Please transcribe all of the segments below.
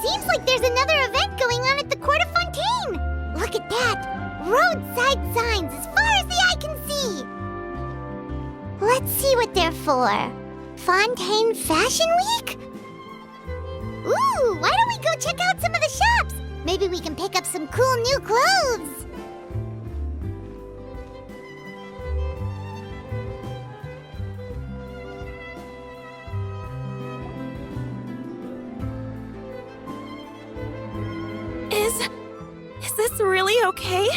Seems like there's another event going on at the Court of Fontaine! Look at that! Roadside signs as far as the eye can see! Let's see what they're for. Fontaine Fashion Week? Ooh, why don't we go check out some of the shops? Maybe we can pick up some cool new clothes! Is this really okay?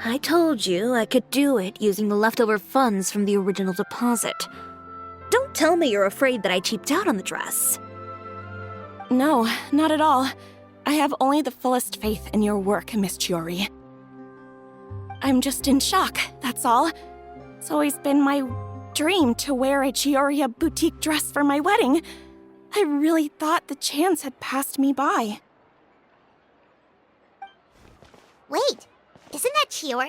I told you I could do it using the leftover funds from the original deposit. Don't tell me you're afraid that I cheaped out on the dress. No, not at all. I have only the fullest faith in your work, Miss Chiori. I'm just in shock, that's all. It's always been my dream to wear a Chioria boutique dress for my wedding. I really thought the chance had passed me by. Wait, isn't that Chiori?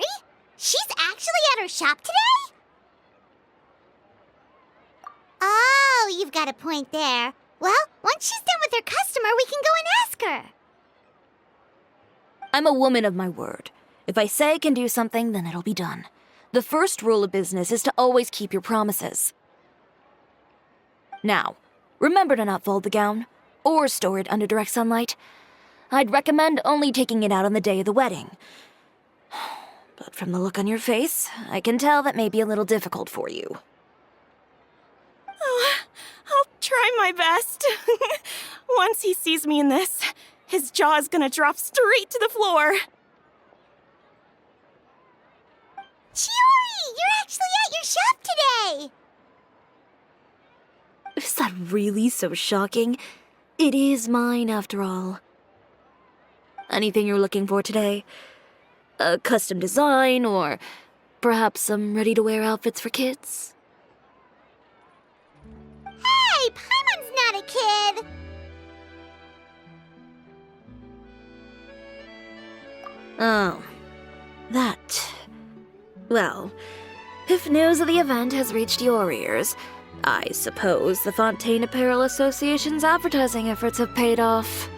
She's actually at her shop today? Oh, you've got a point there. Well, once she's done with her customer, we can go and ask her. I'm a woman of my word. If I say I can do something, then it'll be done. The first rule of business is to always keep your promises. Now, remember to not fold the gown, or store it under direct sunlight. I'd recommend only taking it out on the day of the wedding. But from the look on your face, I can tell that may be a little difficult for you. Oh, I'll try my best. Once he sees me in this, his jaw is gonna drop straight to the floor. Chiori, you're actually at your shop today! Is that really so shocking? It is mine, after all. Anything you're looking for today? A custom design, or perhaps some ready-to-wear outfits for kids? Hey, Paimon's not a kid! Oh, that. Well, if news of the event has reached your ears, I suppose the Fontaine Apparel Association's advertising efforts have paid off.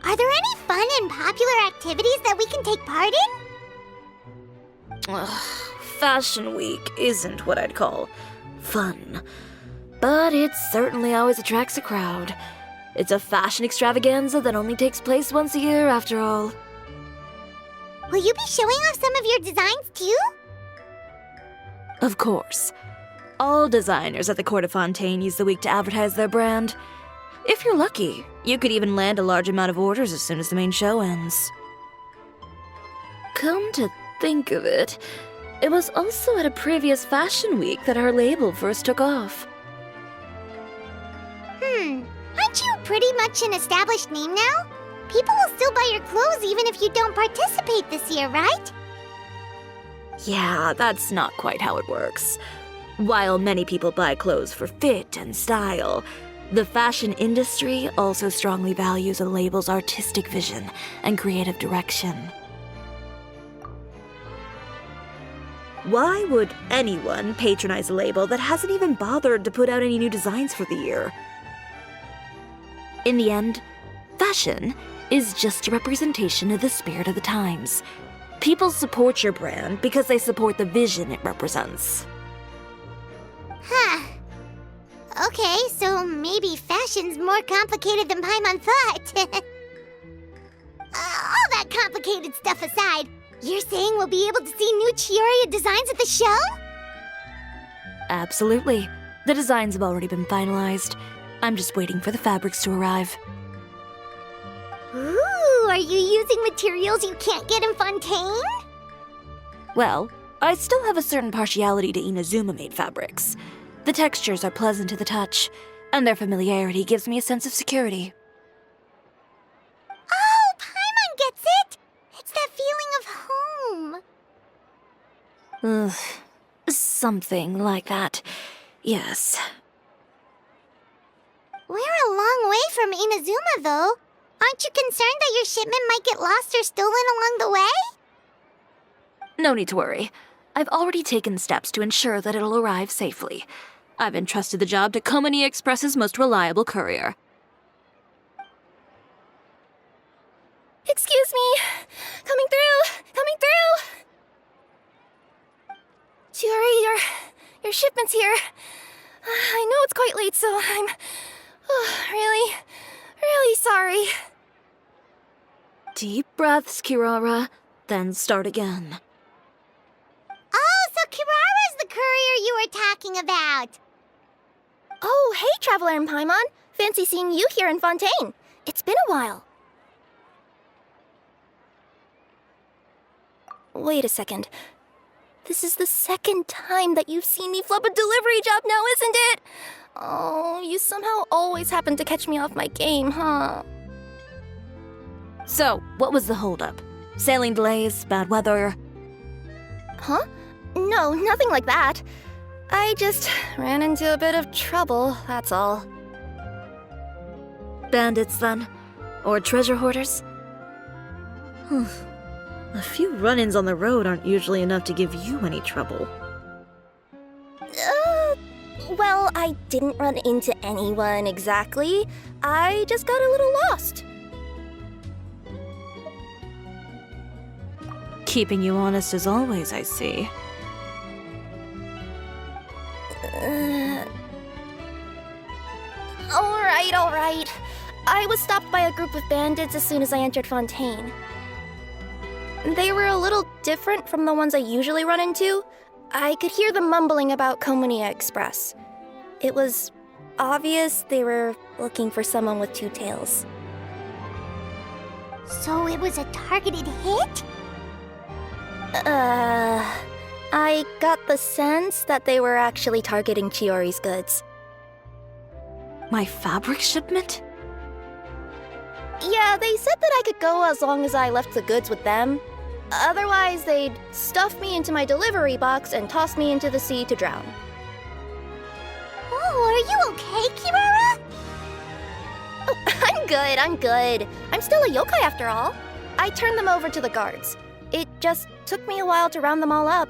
Are there any fun and popular activities that we can take part in? Ugh, Fashion Week isn't what I'd call fun, but it certainly always attracts a crowd. It's a fashion extravaganza that only takes place once a year, after all. Will you be showing off some of your designs, too? Of course. All designers at the Court of Fontaine use the week to advertise their brand. If you're lucky, you could even land a large amount of orders as soon as the main show ends. Come to think of it, it was also at a previous Fashion Week that our label first took off. Aren't you pretty much an established name now? People will still buy your clothes even if you don't participate this year, right? Yeah, that's not quite how it works. While many people buy clothes for fit and style, the fashion industry also strongly values a label's artistic vision and creative direction. Why would anyone patronize a label that hasn't even bothered to put out any new designs for the year? In the end, fashion is just a representation of the spirit of the times. People support your brand because they support the vision it represents. Huh. Okay, so maybe fashion's more complicated than Paimon thought. All that complicated stuff aside, you're saying we'll be able to see new Chioria designs at the show? Absolutely. The designs have already been finalized. I'm just waiting for the fabrics to arrive. Ooh, are you using materials you can't get in Fontaine? Well, I still have a certain partiality to Inazuma-made fabrics. The textures are pleasant to the touch, and their familiarity gives me a sense of security. Oh, Paimon gets it! It's that feeling of home. Ugh, something like that. Yes. We're a long way from Inazuma, though. Aren't you concerned that your shipment might get lost or stolen along the way? No need to worry. I've already taken steps to ensure that it'll arrive safely. I've entrusted the job to Komani Express's most reliable courier. Excuse me! Coming through! Coming through! Chiori, your shipment's here. I know it's quite late, so I'm really, really sorry. Deep breaths, Kirara, then start again. Oh, so Kirara's the courier you were talking about. Oh, hey, Traveler in Paimon. Fancy seeing you here in Fontaine. It's been a while. Wait a second. This is the second time that you've seen me flub a delivery job now, isn't it? Oh, you somehow always happen to catch me off my game, huh? So, what was the holdup? Sailing delays, bad weather? Huh? No, nothing like that. I just ran into a bit of trouble, that's all. Bandits, then? Or treasure hoarders? A few run-ins on the road aren't usually enough to give you any trouble. Well, I didn't run into anyone exactly. I just got a little lost. Keeping you honest as always, I see. All right. I was stopped by a group of bandits as soon as I entered Fontaine. They were a little different from the ones I usually run into. I could hear them mumbling about Komani Express. It was obvious they were looking for someone with two tails. So it was a targeted hit? I got the sense that they were actually targeting Chiori's goods. My fabric shipment? Yeah, they said that I could go as long as I left the goods with them. Otherwise, they'd stuff me into my delivery box and toss me into the sea to drown. Oh, are you okay, Kirara? Oh, I'm good. I'm still a yokai after all. I turned them over to the guards. It just took me a while to round them all up.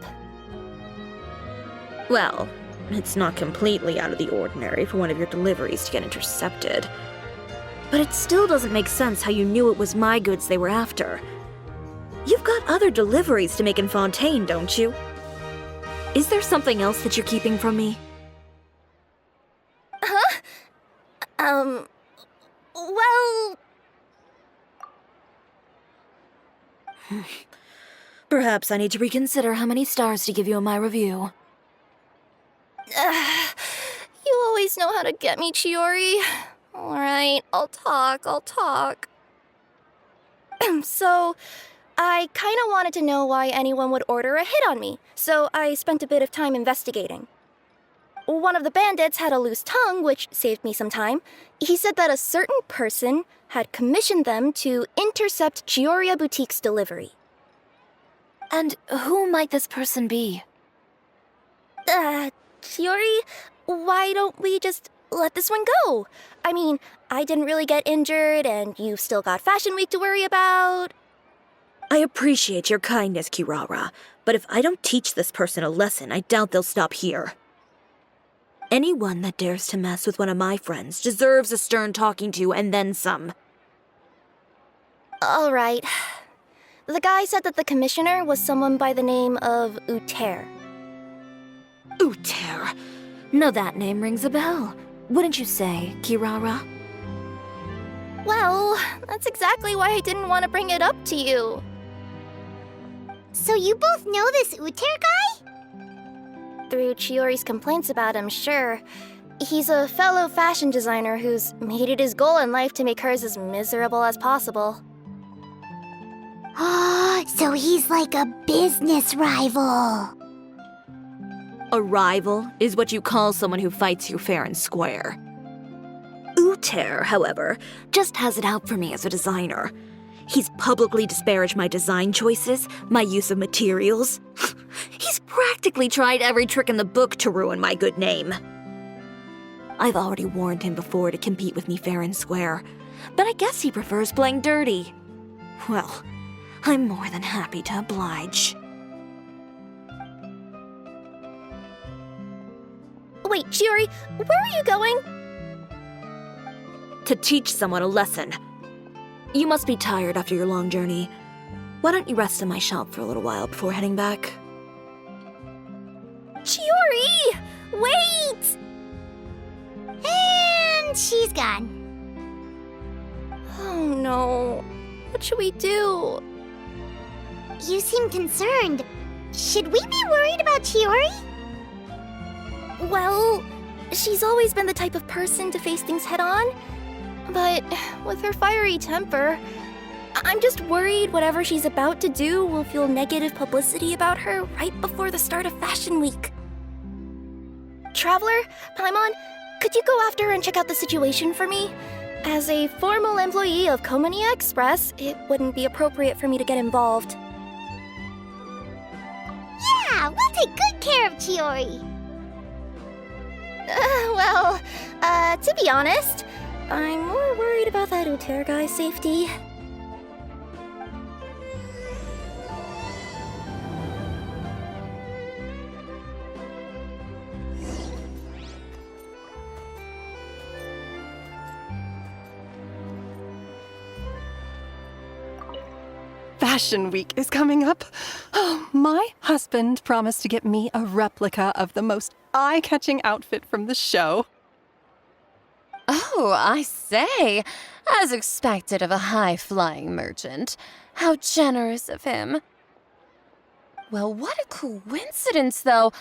Well, it's not completely out of the ordinary for one of your deliveries to get intercepted. But it still doesn't make sense how you knew it was my goods they were after. You've got other deliveries to make in Fontaine, don't you? Is there something else that you're keeping from me? Huh? Well... Perhaps I need to reconsider how many stars to give you in my review. You always know how to get me, Chiori. Alright, I'll talk. So, I kinda wanted to know why anyone would order a hit on me, so I spent a bit of time investigating. One of the bandits had a loose tongue, which saved me some time. He said that a certain person had commissioned them to intercept Cisoria Boutique's delivery. And who might this person be? Chiori, why don't we just let this one go? I mean, I didn't really get injured, and you've still got Fashion Week to worry about. I appreciate your kindness, Kirara, but if I don't teach this person a lesson, I doubt they'll stop here. Anyone that dares to mess with one of my friends deserves a stern talking to and then some. All right. The guy said that the commissioner was someone by the name of Uter. Uter. Now that name rings a bell. Wouldn't you say, Kirara? Well, that's exactly why I didn't want to bring it up to you. So you both know this Uter guy? Through Chiori's complaints about him, sure. He's a fellow fashion designer who's made it his goal in life to make hers as miserable as possible. Oh, so he's like a business rival. A rival is what you call someone who fights you fair and square. Uter, however, just has it out for me as a designer. He's publicly disparaged my design choices, my use of materials. He's practically tried every trick in the book to ruin my good name. I've already warned him before to compete with me fair and square, but I guess he prefers playing dirty. Well, I'm more than happy to oblige. Wait, Chiori, where are you going? To teach someone a lesson. You must be tired after your long journey. Why don't you rest in my shop for a little while before heading back? Chiori! Wait! And she's gone. Oh no. What should we do? You seem concerned. Should we be worried about Chiori? Well, she's always been the type of person to face things head on. But with her fiery temper, I'm just worried whatever she's about to do will feel negative publicity about her right before the start of Fashion Week. Traveler, Paimon, could you go after her and check out the situation for me? As a formal employee of Komonia Express, it wouldn't be appropriate for me to get involved. Yeah, we'll take good care of Chiori. To be honest, I'm more worried about that Uter guy's safety. Fashion Week is coming up. Oh, my husband promised to get me a replica of the most eye-catching outfit from the show. Oh, I say. As expected of a high-flying merchant. How generous of him. Well, what a coincidence, though.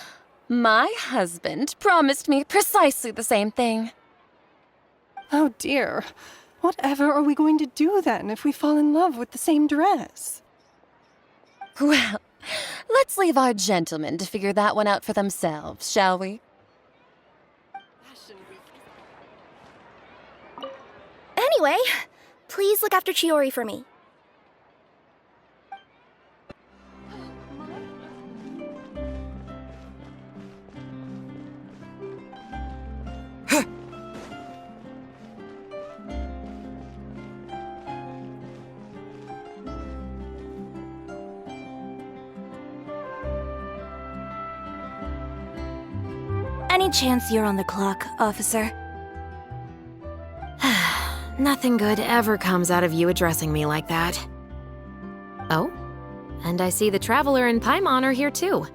My husband promised me precisely the same thing. Oh dear. Whatever are we going to do then if we fall in love with the same dress? Well, let's leave our gentlemen to figure that one out for themselves, shall we? Anyway, please look after Chiori for me. Any chance you're on the clock, officer? Nothing good ever comes out of you addressing me like that. Oh, and I see the Traveler and Paimon are here too.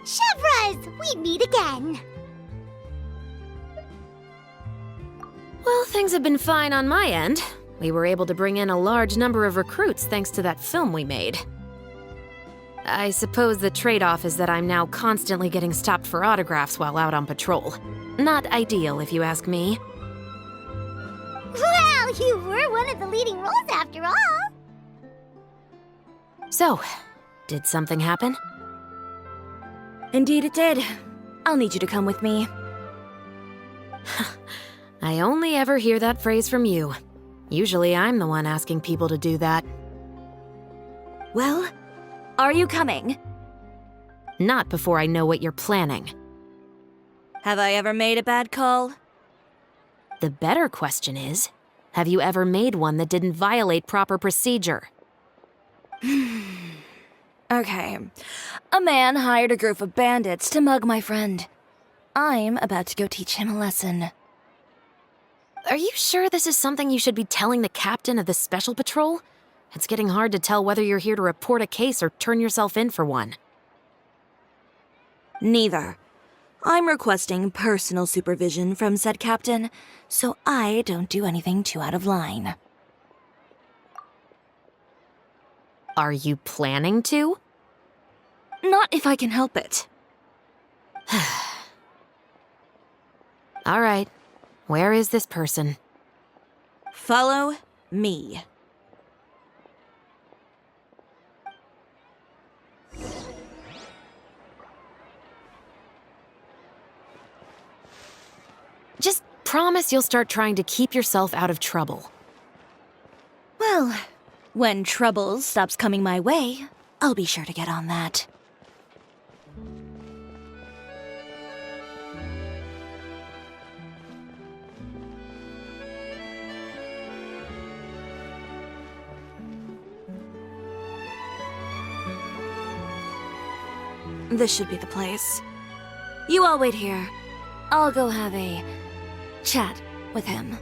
Chevras, we meet again. Well, things have been fine on my end. We were able to bring in a large number of recruits thanks to that film we made. I suppose the trade-off is that I'm now constantly getting stopped for autographs while out on patrol. Not ideal, if you ask me. Well, you were one of the leading roles after all. So, did something happen? Indeed it did. I'll need you to come with me. I only ever hear that phrase from you. Usually I'm the one asking people to do that. Well, are you coming? Not before I know what you're planning. Have I ever made a bad call? The better question is, have you ever made one that didn't violate proper procedure? Okay. A man hired a group of bandits to mug my friend. I'm about to go teach him a lesson. Are you sure this is something you should be telling the captain of the Special Patrol? It's getting hard to tell whether you're here to report a case or turn yourself in for one. Neither. I'm requesting personal supervision from said captain, so I don't do anything too out of line. Are you planning to? Not if I can help it. All right. Where is this person? Follow me. Just promise you'll start trying to keep yourself out of trouble. Well, when trouble stops coming my way, I'll be sure to get on that. This should be the place. You all wait here. I'll go have a chat with him.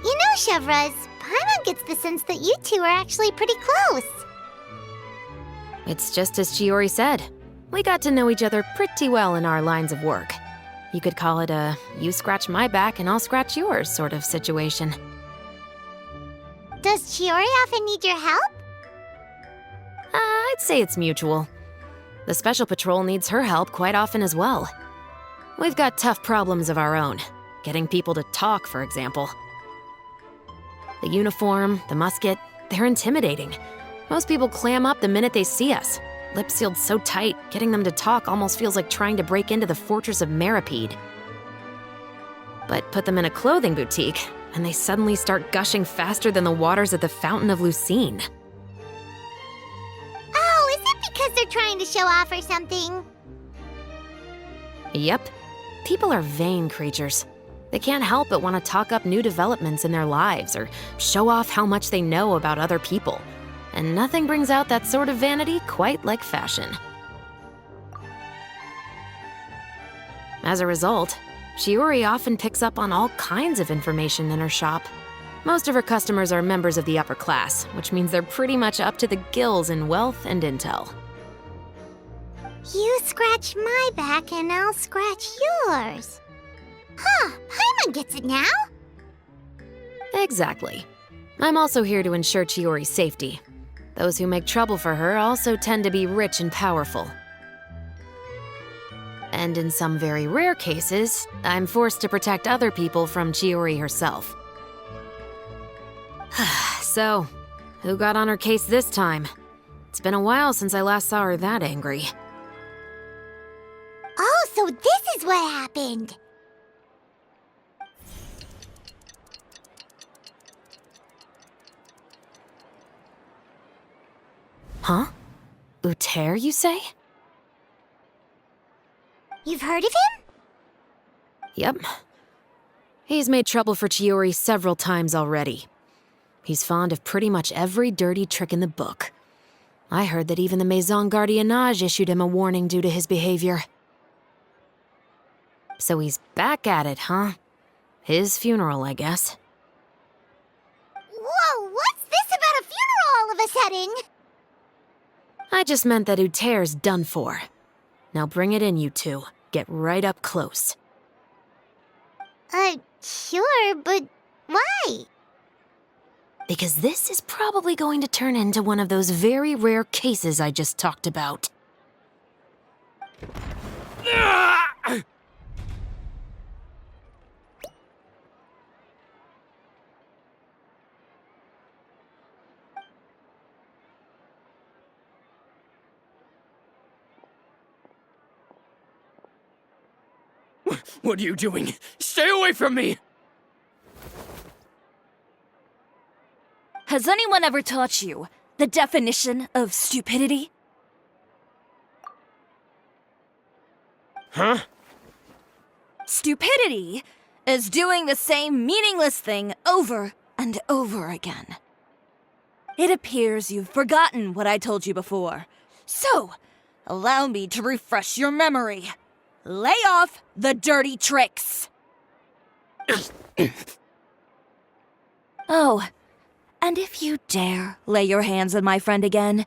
You know, Chevraz, Paimon gets the sense that you two are actually pretty close. It's just as Chiori said. We got to know each other pretty well in our lines of work. You could call it a you scratch my back and I'll scratch yours sort of situation. Does Chiori often need your help? I'd say it's mutual. The Special Patrol needs her help quite often as well. We've got tough problems of our own. Getting people to talk, for example. The uniform, the musket, they're intimidating. Most people clam up the minute they see us. Lips sealed so tight, getting them to talk almost feels like trying to break into the fortress of Meripede. But put them in a clothing boutique, and they suddenly start gushing faster than the waters at the Fountain of Lucine. Oh, is it because they're trying to show off or something? Yep. People are vain creatures. They can't help but want to talk up new developments in their lives or show off how much they know about other people. And nothing brings out that sort of vanity quite like fashion. As a result, Chiori often picks up on all kinds of information in her shop. Most of her customers are members of the upper class, which means they're pretty much up to the gills in wealth and intel. You scratch my back and I'll scratch yours. Huh, Paimon gets it now. Exactly. I'm also here to ensure Chiori's safety. Those who make trouble for her also tend to be rich and powerful. And in some very rare cases, I'm forced to protect other people from Chiori herself. So, who got on her case this time? It's been a while since I last saw her that angry. Oh, so this is what happened. Huh? Uter, you say? You've heard of him? Yep. He's made trouble for Chiori several times already. He's fond of pretty much every dirty trick in the book. I heard that even the Maison Gardiennage issued him a warning due to his behavior. So he's back at it, huh? His funeral, I guess. Whoa, what's this about a funeral all of a sudden? I just meant that Uter's done for. Now bring it in, you two. Get right up close. Sure, but why? Because this is probably going to turn into one of those very rare cases I just talked about. What are you doing? Stay away from me! Has anyone ever taught you the definition of stupidity? Huh? Stupidity is doing the same meaningless thing over and over again. It appears you've forgotten what I told you before. So, allow me to refresh your memory. Lay off the dirty tricks! Oh, and if you dare lay your hands on my friend again,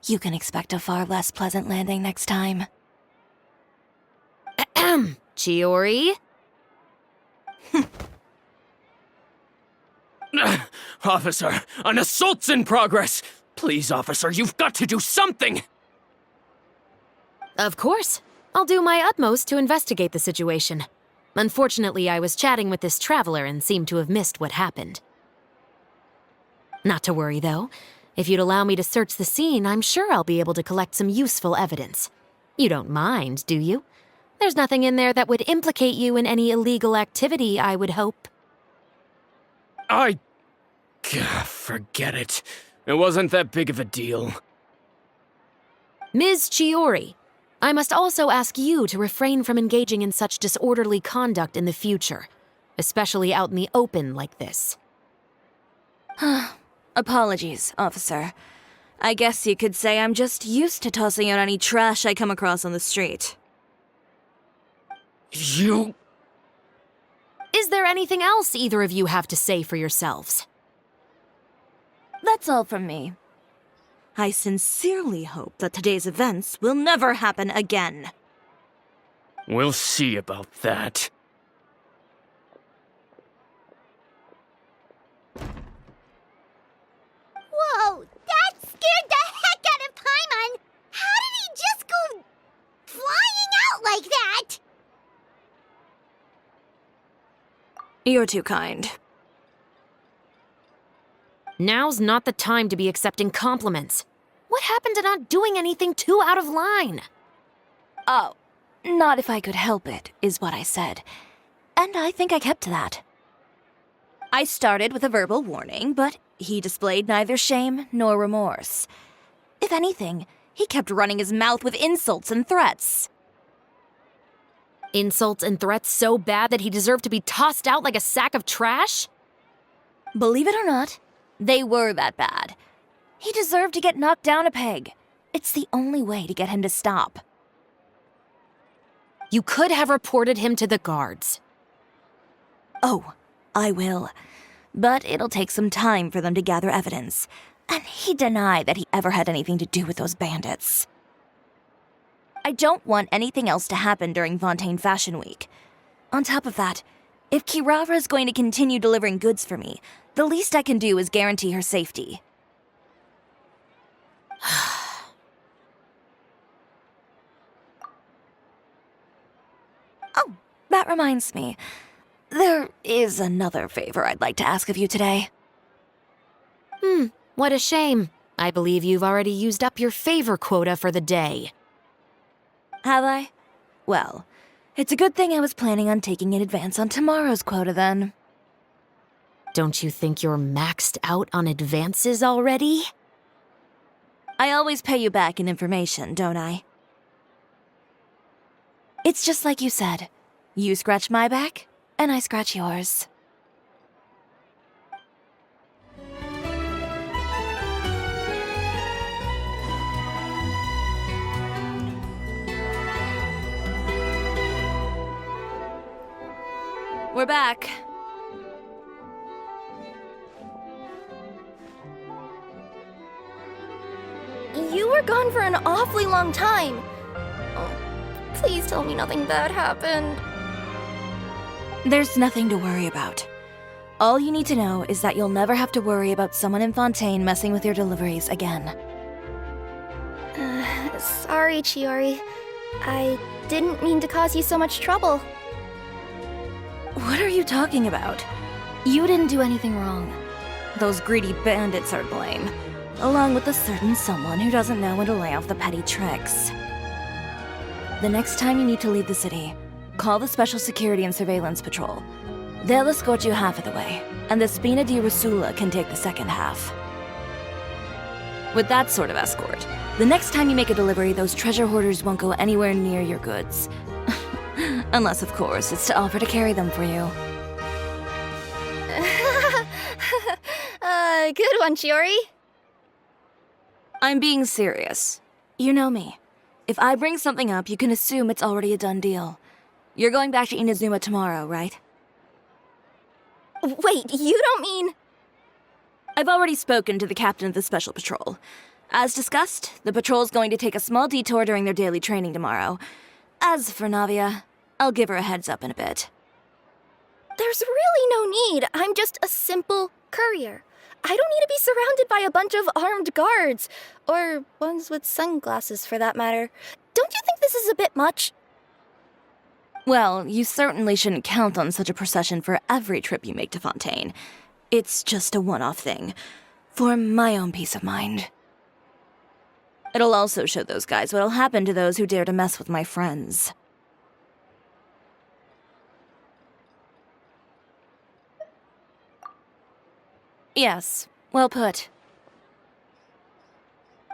you can expect a far less pleasant landing next time. Chiori? Officer, an assault's in progress! Please, officer, you've got to do something! Of course. I'll do my utmost to investigate the situation. Unfortunately, I was chatting with this traveler and seemed to have missed what happened. Not to worry, though. If you'd allow me to search the scene, I'm sure I'll be able to collect some useful evidence. You don't mind, do you? There's nothing in there that would implicate you in any illegal activity, I would hope. Forget it. It wasn't that big of a deal. Ms. Chiori, I must also ask you to refrain from engaging in such disorderly conduct in the future, especially out in the open like this. Apologies, officer. I guess you could say I'm just used to tossing out any trash I come across on the street. You... Is there anything else either of you have to say for yourselves? That's all from me. I sincerely hope that today's events will never happen again. We'll see about that. Whoa, that scared the heck out of Paimon! How did he just go flying out like that? You're too kind. Now's not the time to be accepting compliments. What happened to not doing anything too out of line? Oh, not if I could help it, is what I said. And I think I kept to that. I started with a verbal warning, but he displayed neither shame nor remorse. If anything, he kept running his mouth with insults and threats. Insults and threats so bad that he deserved to be tossed out like a sack of trash? Believe it or not, they were that bad. He deserved to get knocked down a peg. It's the only way to get him to stop. You could have reported him to the guards. Oh, I will. But it'll take some time for them to gather evidence. And he denied that he ever had anything to do with those bandits. I don't want anything else to happen during Fontaine Fashion Week. On top of that, if Kirara is going to continue delivering goods for me, the least I can do is guarantee her safety. Oh, that reminds me. There is another favor I'd like to ask of you today. What a shame. I believe you've already used up your favor quota for the day. Have I? Well, it's a good thing I was planning on taking in advance on tomorrow's quota then. Don't you think you're maxed out on advances already? I always pay you back in information, don't I? It's just like you said. You scratch my back, and I scratch yours. We're back. You were gone for an awfully long time. Oh, please tell me nothing bad happened. There's nothing to worry about. All you need to know is that you'll never have to worry about someone in Fontaine messing with your deliveries again. Sorry, Chiori. I didn't mean to cause you so much trouble. What are you talking about? You didn't do anything wrong. Those greedy bandits are to blame, along with a certain someone who doesn't know when to lay off the petty tricks. The next time you need to leave the city, call the Special Security and Surveillance Patrol. They'll escort you half of the way, and the Spina di Rusula can take the second half. With that sort of escort, the next time you make a delivery, those treasure hoarders won't go anywhere near your goods. Unless, of course, it's to offer to carry them for you. Good one, Chiori. I'm being serious. You know me. If I bring something up, you can assume it's already a done deal. You're going back to Inazuma tomorrow, right? Wait, you don't mean... I've already spoken to the captain of the Special Patrol. As discussed, the patrol's going to take a small detour during their daily training tomorrow. As for Navia, I'll give her a heads up in a bit. There's really no need. I'm just a simple courier. I don't need to be surrounded by a bunch of armed guards. Or ones with sunglasses, for that matter. Don't you think this is a bit much? Well, you certainly shouldn't count on such a procession for every trip you make to Fontaine. It's just a one-off thing, for my own peace of mind. It'll also show those guys what'll happen to those who dare to mess with my friends. Yes, well put.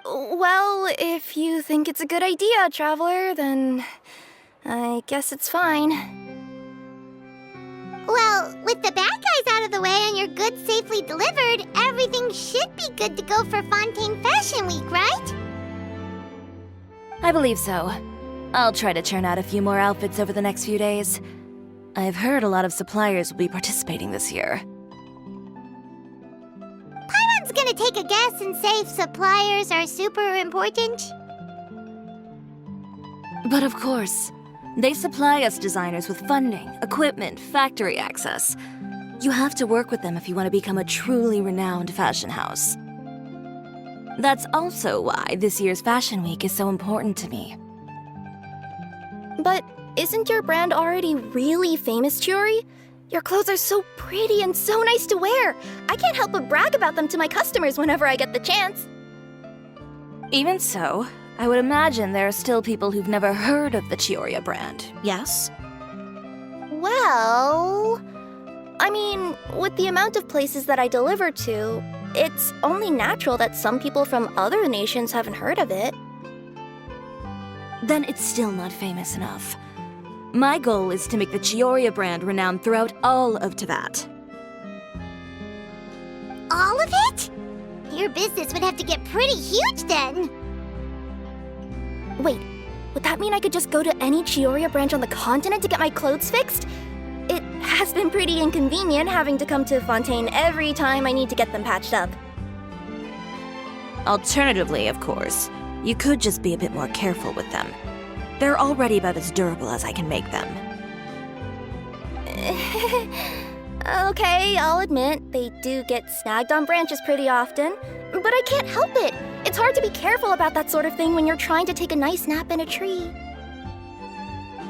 Well, if you think it's a good idea, Traveler, then I guess it's fine. Well, with the bad guys out of the way and your goods safely delivered, everything everything should be good to go for Fontaine Fashion Week, right? I believe so. I'll try to churn out a few more outfits over the next few days. I've heard a lot of suppliers will be participating this year. Paimon's gonna take a guess and say suppliers are super important. But of course, they supply us designers with funding, equipment, factory access. You have to work with them if you want to become a truly renowned fashion house. That's also why this year's Fashion Week is so important to me. But isn't your brand already really famous, Chiori? Your clothes are so pretty and so nice to wear. I can't help but brag about them to my customers whenever I get the chance. Even so, I would imagine there are still people who've never heard of the Cisoria brand, yes? Well, I mean, with the amount of places that I deliver to, it's only natural that some people from other nations haven't heard of it. Then it's still not famous enough. My goal is to make the Cisoria brand renowned throughout all of Teyvat. All of it? Your business would have to get pretty huge then. Wait, would that mean I could just go to any Cisoria branch on the continent to get my clothes fixed? It has been pretty inconvenient having to come to Fontaine every time I need to get them patched up. Alternatively, of course, you could just be a bit more careful with them. They're already about as durable as I can make them. Okay, I'll admit, they do get snagged on branches pretty often, but I can't help it. It's hard to be careful about that sort of thing when you're trying to take a nice nap in a tree.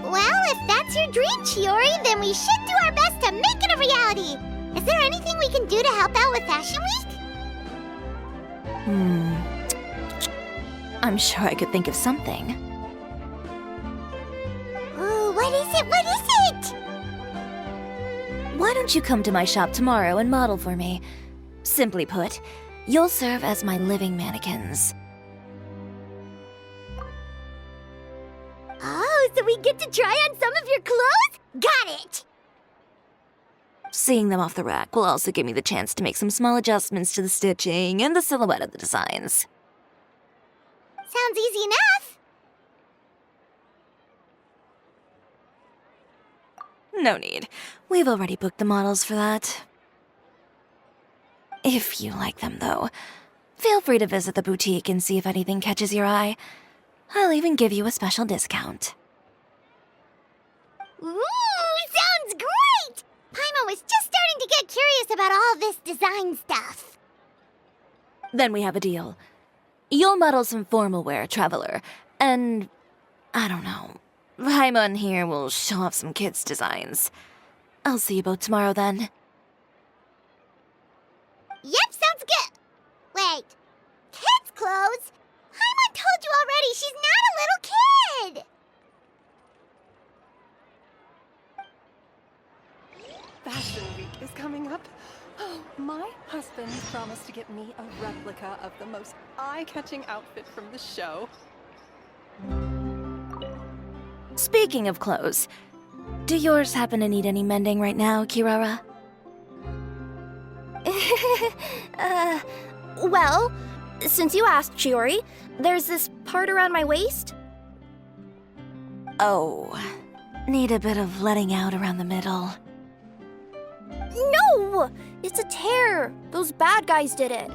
Well, if that's your dream, Chiori, then we should do our best to make it a reality. Is there anything we can do to help out with Fashion Week? I'm sure I could think of something. Ooh, what is it? What is it? Why don't you come to my shop tomorrow and model for me? Simply put, you'll serve as my living mannequins. Oh, so we get to try on some of your clothes? Got it! Seeing them off the rack will also give me the chance to make some small adjustments to the stitching and the silhouette of the designs. Sounds easy enough. No need. We've already booked the models for that. If you like them, though, feel free to visit the boutique and see if anything catches your eye. I'll even give you a special discount. Ooh, sounds great! Paimon was just starting to get curious about all this design stuff. Then we have a deal. You'll model some formal wear, Traveler, and I don't know. Paimon here will show off some kids' designs. I'll see you both tomorrow then. Yep, sounds good. Wait, kids' clothes? Paimon told you already she's not a little kid! Fashion Week is coming up. Oh, my husband promised to get me a replica of the most eye-catching outfit from the show. Speaking of clothes, do yours happen to need any mending right now, Kirara? Well, since you asked, Chiori, there's this part around my waist. Oh, need a bit of letting out around the middle. No! It's a tear! Those bad guys did it.